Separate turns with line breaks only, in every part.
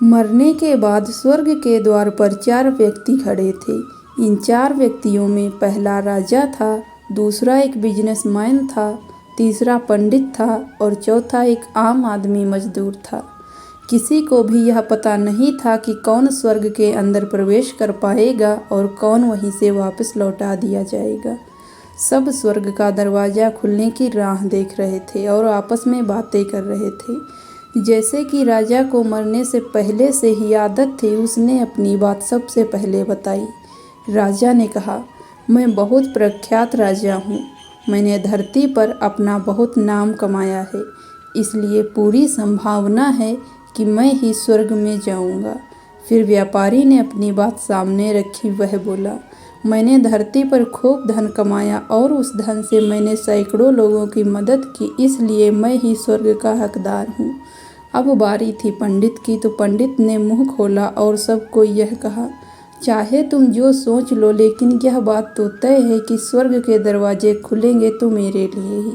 मरने के बाद स्वर्ग के द्वार पर 4 व्यक्ति खड़े थे। इन 4 व्यक्तियों में पहला राजा था, दूसरा एक बिजनेसमैन था, तीसरा पंडित था और चौथा एक आम आदमी मजदूर था। किसी को भी यह पता नहीं था कि कौन स्वर्ग के अंदर प्रवेश कर पाएगा और कौन वहीं से वापस लौटा दिया जाएगा। सब स्वर्ग का दरवाज़ा खुलने की राह देख रहे थे और आपस में बातें कर रहे थे। जैसे कि राजा को मरने से पहले से ही आदत थी, उसने अपनी बात सबसे पहले बताई। राजा ने कहा, मैं बहुत प्रख्यात राजा हूँ। मैंने धरती पर अपना बहुत नाम कमाया है, इसलिए पूरी संभावना है कि मैं ही स्वर्ग में जाऊँगा। फिर व्यापारी ने अपनी बात सामने रखी। वह बोला, मैंने धरती पर खूब धन कमाया और उस धन से मैंने सैकड़ों लोगों की मदद की, इसलिए मैं ही स्वर्ग का हकदार हूँ। अब बारी थी पंडित की, तो पंडित ने मुंह खोला और सबको यह कहा, चाहे तुम जो सोच लो, लेकिन यह बात तो तय है कि स्वर्ग के दरवाजे खुलेंगे तो मेरे लिए ही।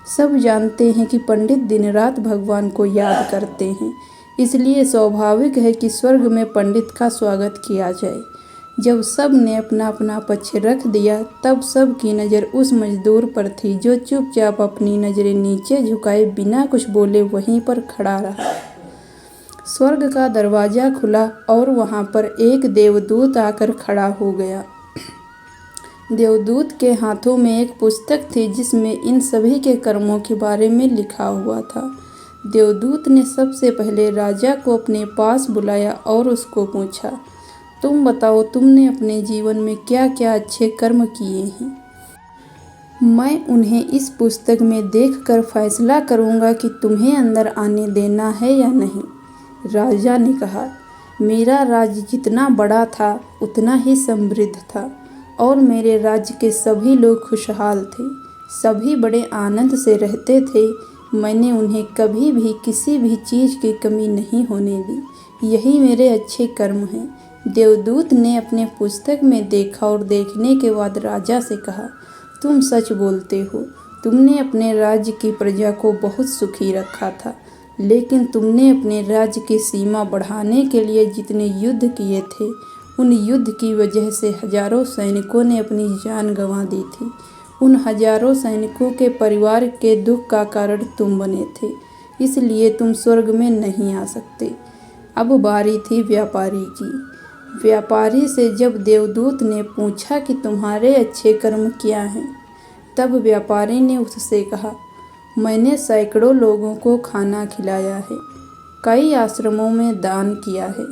सब जानते हैं कि पंडित दिन रात भगवान को याद करते हैं, इसलिए स्वाभाविक है कि स्वर्ग में पंडित का स्वागत किया जाए। जब सब ने अपना अपना पक्ष रख दिया, तब सब की नज़र उस मजदूर पर थी जो चुपचाप अपनी नज़रें नीचे झुकाए बिना कुछ बोले वहीं पर खड़ा रहा। स्वर्ग का दरवाज़ा खुला और वहाँ पर एक देवदूत आकर खड़ा हो गया। देवदूत के हाथों में एक पुस्तक थी जिसमें इन सभी के कर्मों के बारे में लिखा हुआ था। देवदूत ने सबसे पहले राजा को अपने पास बुलाया और उसको पूछा, तुम बताओ, तुमने अपने जीवन में क्या क्या अच्छे कर्म किए हैं? मैं उन्हें इस पुस्तक में देखकर फैसला करूँगा कि तुम्हें अंदर आने देना है या नहीं। राजा ने कहा, मेरा राज्य जितना बड़ा था उतना ही समृद्ध था और मेरे राज्य के सभी लोग खुशहाल थे। सभी बड़े आनंद से रहते थे। मैंने उन्हें कभी भी किसी भी चीज़ की कमी नहीं होने दी। यही मेरे अच्छे कर्म हैं। देवदूत ने अपने पुस्तक में देखा और देखने के बाद राजा से कहा, तुम सच बोलते हो। तुमने अपने राज्य की प्रजा को बहुत सुखी रखा था, लेकिन तुमने अपने राज्य की सीमा बढ़ाने के लिए जितने युद्ध किए थे, उन युद्ध की वजह से हजारों सैनिकों ने अपनी जान गंवा दी थी। उन हजारों सैनिकों के परिवार के दुख का कारण तुम बने थे, इसलिए तुम स्वर्ग में नहीं आ सकते। अब बारी थी व्यापारी की। व्यापारी से जब देवदूत ने पूछा कि तुम्हारे अच्छे कर्म क्या हैं, तब व्यापारी ने उससे कहा, मैंने सैकड़ों लोगों को खाना खिलाया है, कई आश्रमों में दान किया है,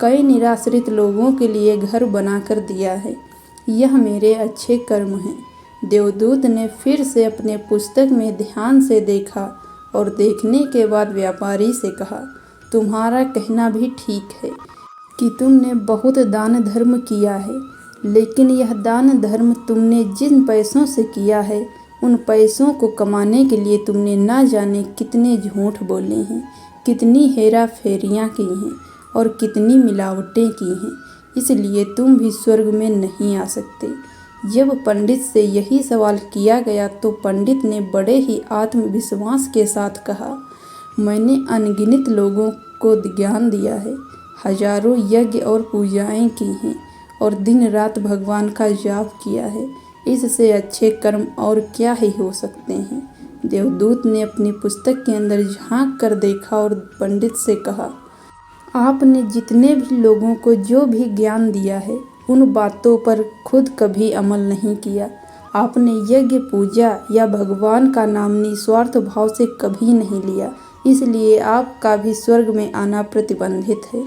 कई निराश्रित लोगों के लिए घर बनाकर दिया है। यह मेरे अच्छे कर्म हैं। देवदूत ने फिर से अपने पुस्तक में ध्यान से देखा और देखने के बाद व्यापारी से कहा, तुम्हारा कहना भी ठीक है कि तुमने बहुत दान धर्म किया है, लेकिन यह दान धर्म तुमने जिन पैसों से किया है, उन पैसों को कमाने के लिए तुमने ना जाने कितने झूठ बोले हैं, कितनी हेरा फेरियाँ की हैं और कितनी मिलावटें की हैं, इसलिए तुम भी स्वर्ग में नहीं आ सकते। जब पंडित से यही सवाल किया गया तो पंडित ने बड़े ही आत्मविश्वास के साथ कहा, मैंने अनगिनत लोगों को ज्ञान दिया है, हजारों यज्ञ और पूजाएं की हैं और दिन रात भगवान का जाप किया है। इससे अच्छे कर्म और क्या ही हो सकते हैं। देवदूत ने अपनी पुस्तक के अंदर झांक कर देखा और पंडित से कहा, आपने जितने भी लोगों को जो भी ज्ञान दिया है, उन बातों पर खुद कभी अमल नहीं किया। आपने यज्ञ, पूजा या भगवान का नाम निस्वार्थ भाव से कभी नहीं लिया, इसलिए आपका भी स्वर्ग में आना प्रतिबंधित है।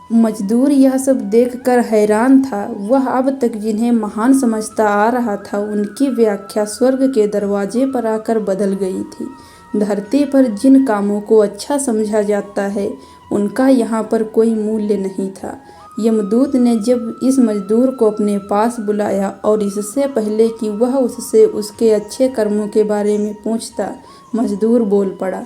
मजदूर यह सब देखकर हैरान था। वह अब तक जिन्हें महान समझता आ रहा था, उनकी व्याख्या स्वर्ग के दरवाजे पर आकर बदल गई थी। धरती पर जिन कामों को अच्छा समझा जाता है, उनका यहाँ पर कोई मूल्य नहीं था। यमदूत ने जब इस मजदूर को अपने पास बुलाया और इससे पहले कि वह उससे उसके अच्छे कर्मों के बारे में पूछता, मजदूर बोल पड़ा,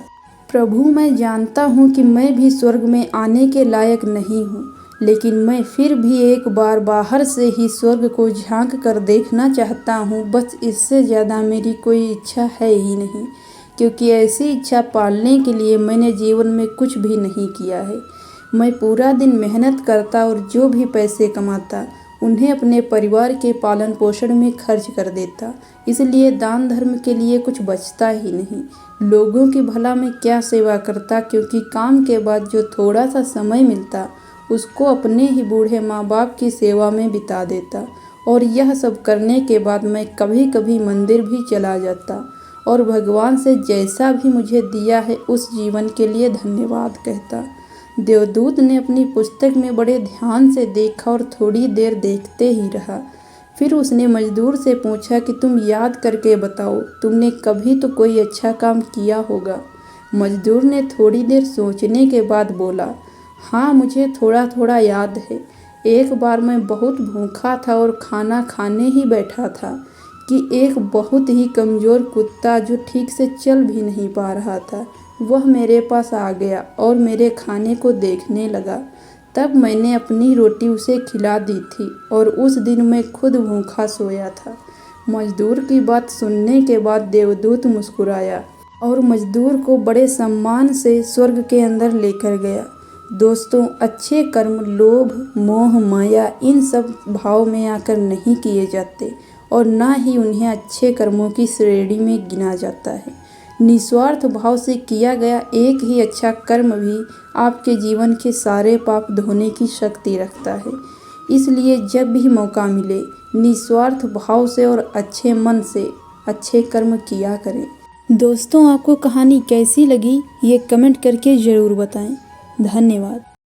प्रभु, मैं जानता हूँ कि मैं भी स्वर्ग में आने के लायक नहीं हूँ, लेकिन मैं फिर भी एक बार बाहर से ही स्वर्ग को झांक कर देखना चाहता हूँ। बस इससे ज़्यादा मेरी कोई इच्छा है ही नहीं, क्योंकि ऐसी इच्छा पालने के लिए मैंने जीवन में कुछ भी नहीं किया है। मैं पूरा दिन मेहनत करता और जो भी पैसे कमाता उन्हें अपने परिवार के पालन पोषण में खर्च कर देता। इसलिए दान धर्म के लिए कुछ बचता ही नहीं। लोगों की भला मैं क्या सेवा करता, क्योंकि काम के बाद जो थोड़ा सा समय मिलता उसको अपने ही बूढ़े माँ बाप की सेवा में बिता देता। और यह सब करने के बाद मैं कभी कभी मंदिर भी चला जाता और भगवान से जैसा भी मुझे दिया है उस जीवन के लिए धन्यवाद कहता। देवदूत ने अपनी पुस्तक में बड़े ध्यान से देखा और थोड़ी देर देखते ही रहा। फिर उसने मजदूर से पूछा कि तुम याद करके बताओ, तुमने कभी तो कोई अच्छा काम किया होगा। मजदूर ने थोड़ी देर सोचने के बाद बोला, हाँ मुझे थोड़ा थोड़ा याद है। एक बार मैं बहुत भूखा था और खाना खाने ही बैठा था कि एक बहुत ही कमज़ोर कुत्ता जो ठीक से चल भी नहीं पा रहा था वह मेरे पास आ गया और मेरे खाने को देखने लगा। तब मैंने अपनी रोटी उसे खिला दी थी और उस दिन मैं खुद भूखा सोया था। मजदूर की बात सुनने के बाद देवदूत मुस्कुराया और मजदूर को बड़े सम्मान से स्वर्ग के अंदर लेकर गया। दोस्तों, अच्छे कर्म लोभ मोह माया इन सब भाव में आकर नहीं किए जाते और ना ही उन्हें अच्छे कर्मों की श्रेणी में गिना जाता है। निस्वार्थ भाव से किया गया एक ही अच्छा कर्म भी आपके जीवन के सारे पाप धोने की शक्ति रखता है। इसलिए जब भी मौका मिले निस्वार्थ भाव से और अच्छे मन से अच्छे कर्म किया करें। दोस्तों, आपको कहानी कैसी लगी ये कमेंट करके ज़रूर बताएं। धन्यवाद।